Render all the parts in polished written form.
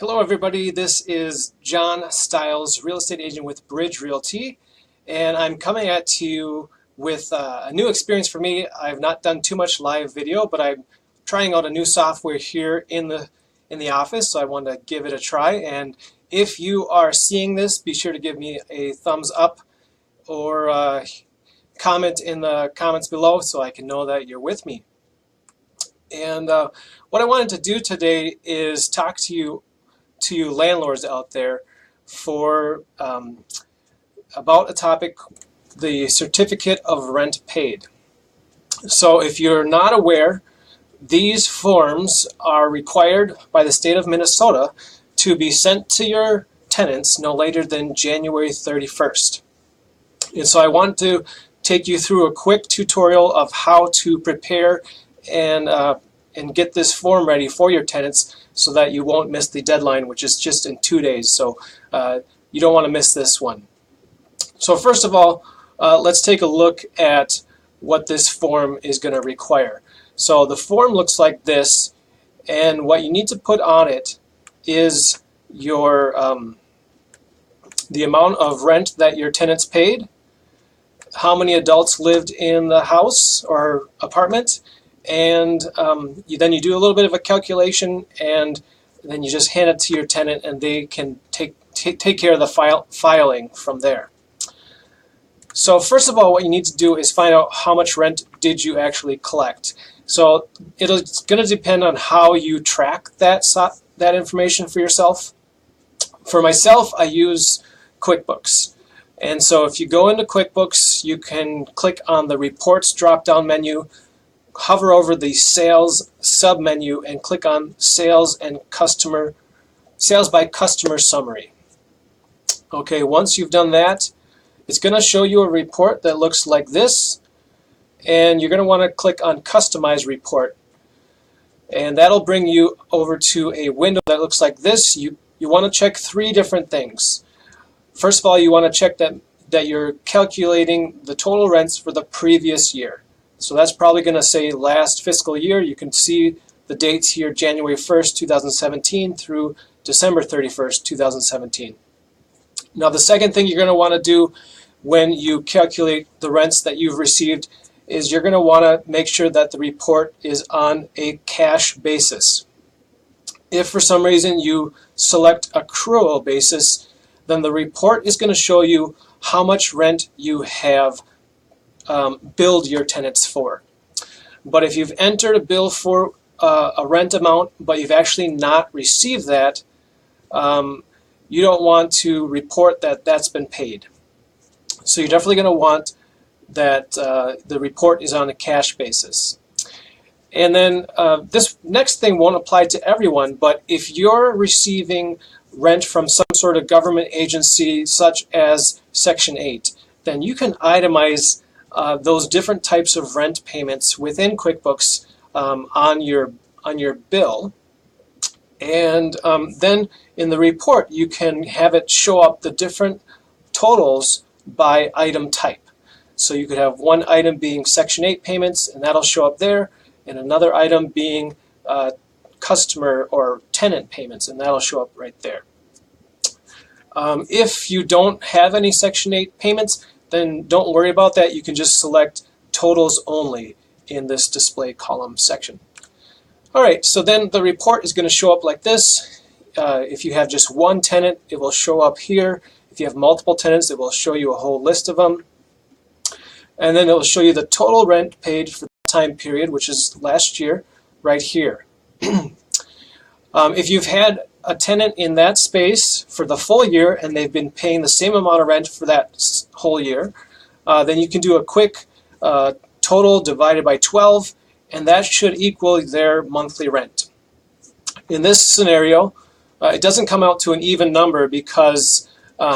Hello everybody, this is John Stiles, real estate agent with Bridge Realty, and I'm coming at you with a new experience for me. I've not done too much live video, but I'm trying out a new software here in the office, so I wanted to give it a try. And if you are seeing this, be sure to give me a thumbs up or comment in the comments below so I can know that you're with me. And what I wanted to do today is talk to you landlords out there for about a topic, the certificate of rent paid. So if you're not aware, these forms are required by the state of Minnesota to be sent to your tenants no later than January 31st. And so I want to take you through a quick tutorial of how to prepare and get this form ready for your tenants so that you won't miss the deadline, which is just in 2 days. So you don't want to miss this one. So first of all, let's take a look at what this form is going to require. So the form looks like this, and what you need to put on it is your the amount of rent that your tenants paid, how many adults lived in the house or apartment, and then you do a little bit of a calculation, and then you just hand it to your tenant, and they can take care of the filing from there. So first of all, what you need to do is find out how much rent did you actually collect. So it's going to depend on how you track that information for yourself. For myself, I use QuickBooks. And so if you go into QuickBooks, you can click on the Reports drop-down menu, hover over the Sales sub-menu, and click on Sales by Customer Summary. Okay, once you've done that, it's going to show you a report that looks like this, and you're going to want to click on Customize Report. And that'll bring you over to a window that looks like this. You want to check 3 different things. First of all, you want to check that you're calculating the total rents for the previous year. So that's probably going to say last fiscal year. You can see the dates here, January 1st, 2017 through December 31st, 2017. Now the second thing you're going to want to do when you calculate the rents that you've received is you're going to want to make sure that the report is on a cash basis. If for some reason you select accrual basis, then the report is going to show you how much rent you have billed your tenants for. But if you've entered a bill for a rent amount, but you've actually not received that, you don't want to report that that's been paid. So you're definitely going to want that the report is on a cash basis. And then this next thing won't apply to everyone, but if you're receiving rent from some sort of government agency such as Section 8, then you can itemize those different types of rent payments within QuickBooks on your bill, and then in the report you can have it show up the different totals by item type. So you could have one item being Section 8 payments, and that'll show up there, and another item being customer or tenant payments, and that'll show up right there. If you don't have any Section 8 payments, then don't worry about that. You can just select totals only in this display column section. Alright, so then the report is going to show up like this. If you have just one tenant, it will show up here. If you have multiple tenants, it will show you a whole list of them. And then it will show you the total rent paid for the time period, which is last year, right here. If you've had a tenant in that space for the full year and they've been paying the same amount of rent for that whole year, then you can do a quick total divided by 12, and that should equal their monthly rent. In this scenario, it doesn't come out to an even number because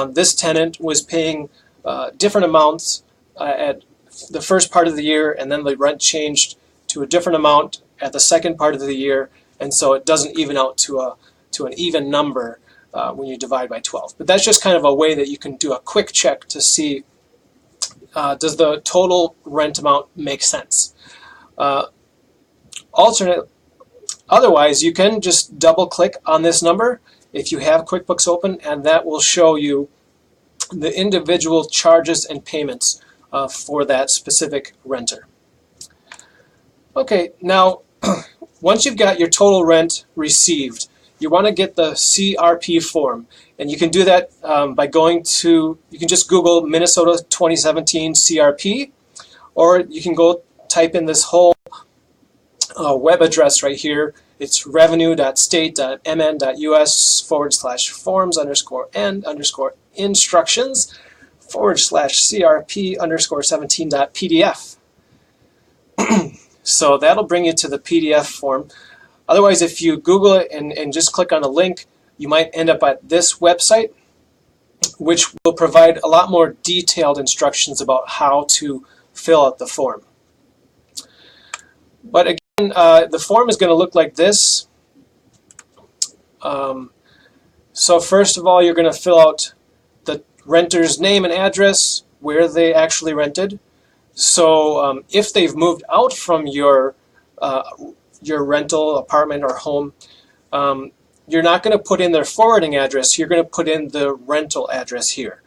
this tenant was paying different amounts at the first part of the year, and then the rent changed to a different amount at the second part of the year, and so it doesn't even out to an even number when you divide by 12. But that's just kind of a way that you can do a quick check to see does the total rent amount make sense. Otherwise, you can just double click on this number if you have QuickBooks open, and that will show you the individual charges and payments for that specific renter. Okay, now once you've got your total rent received, you want to get the CRP form, and you can do that by going to, you can just Google Minnesota 2017 CRP, or you can go type in this whole web address right here. It's revenue.state.ms/forms/instructions/CRP_17.pdf. So that'll bring you to the PDF form. Otherwise, if you Google it and just click on a link, you might end up at this website, which will provide a lot more detailed instructions about how to fill out the form. But again, the form is going to look like this. So first of all, you're going to fill out the renter's name and address, where they actually rented. So if they've moved out from your rental apartment or home, you're not going to put in their forwarding address. You're going to put in the rental address here.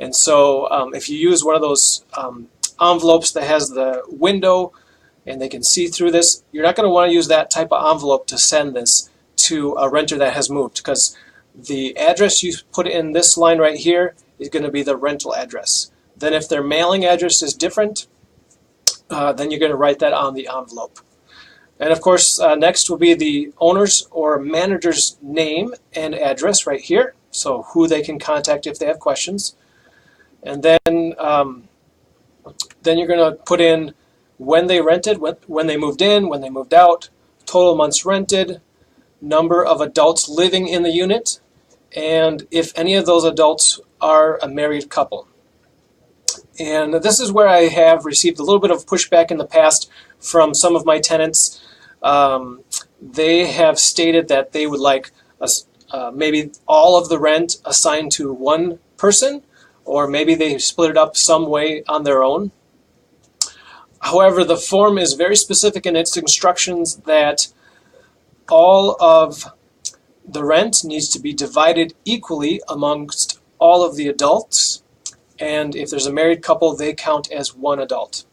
And so if you use one of those envelopes that has the window and they can see through this, you're not going to want to use that type of envelope to send this to a renter that has moved, because the address you put in this line right here is going to be the rental address. Then if their mailing address is different, then you're going to write that on the envelope. And of course, next will be the owner's or manager's name and address right here, so who they can contact if they have questions. And then you're going to put in when they rented, when they moved in, when they moved out, total months rented, number of adults living in the unit, and if any of those adults are a married couple. And this is where I have received a little bit of pushback in the past from some of my tenants. They have stated that they would like maybe all of the rent assigned to one person, or maybe they split it up some way on their own. However, the form is very specific in its instructions that all of the rent needs to be divided equally amongst all of the adults, and if there's a married couple, they count as one adult.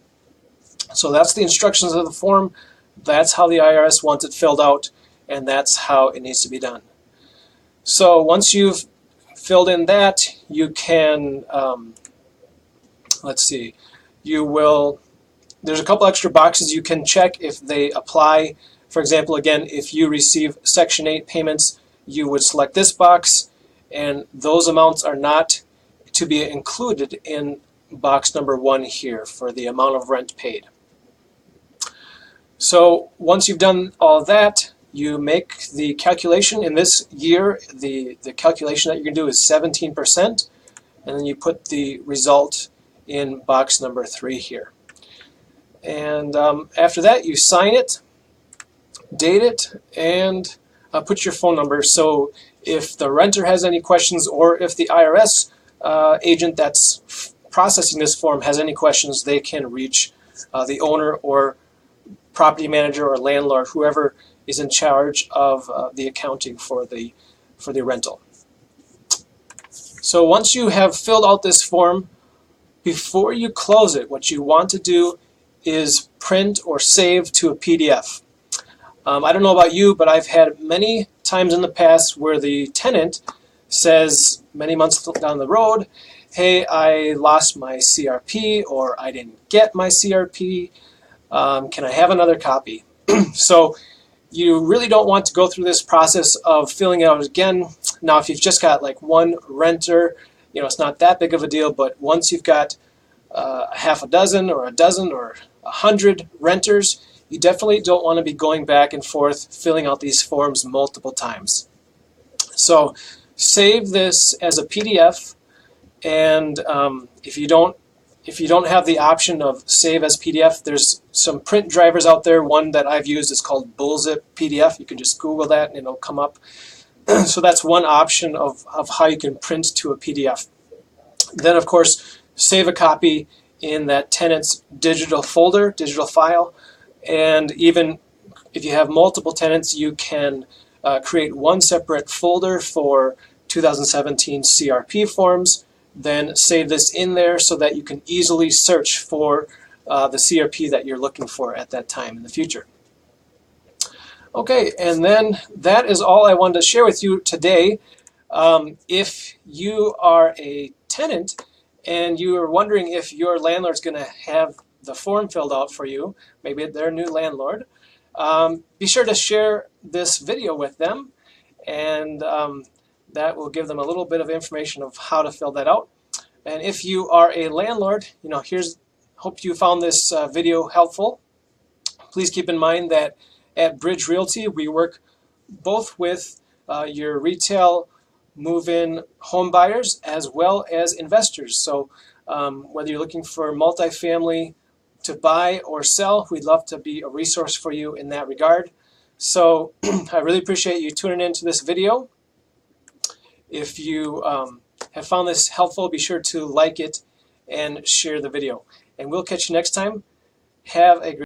So that's the instructions of the form. That's how the IRS wants it filled out, and that's how it needs to be done. So once you've filled in that, you can, let's see, there's a couple extra boxes you can check if they apply. For example, again, if you receive Section 8 payments, you would select this box, and those amounts are not to be included in box number 1 here for the amount of rent paid. So once you've done all that, you make the calculation. In this year, the calculation that you're going to do is 17%, and then you put the result in box number 3 here. And after that, you sign it, date it, and put your phone number. So if the renter has any questions, or if the IRS agent that's processing this form has any questions, they can reach the owner or property manager or landlord, whoever is in charge of the accounting for the rental. So once you have filled out this form, before you close it, what you want to do is print or save to a PDF. I don't know about you, but I've had many times in the past where the tenant says many months down the road, hey, I lost my CRP, or I didn't get my CRP, can I have another copy? So you really don't want to go through this process of filling it out again. Now, if you've just got like one renter, it's not that big of a deal, but once you've got half a dozen or a dozen or 100 renters, you definitely don't want to be going back and forth filling out these forms multiple times. So save this as a PDF, and if you don't have the option of save as PDF, there's some print drivers out there. One that I've used is called Bullzip PDF. You can just Google that and it'll come up. So that's one option of how you can print to a PDF. Then, of course, save a copy in that tenant's digital folder, digital file. And even if you have multiple tenants, you can create one separate folder for 2017 CRP forms, then save this in there so that you can easily search for the CRP that you're looking for at that time in the future. Okay, and then that is all I wanted to share with you today. If you are a tenant and you are wondering if your landlord's going to have the form filled out for you, maybe they're a new landlord, be sure to share this video with them, and that will give them a little bit of information of how to fill that out. And if you are a landlord, hope you found this video helpful. Please keep in mind that at Bridge Realty, we work both with your retail move-in home buyers as well as investors. So whether you're looking for multifamily to buy or sell, we'd love to be a resource for you in that regard. So I really appreciate you tuning into this video. If you have found this helpful, be sure to like it and share the video. And we'll catch you next time. Have a great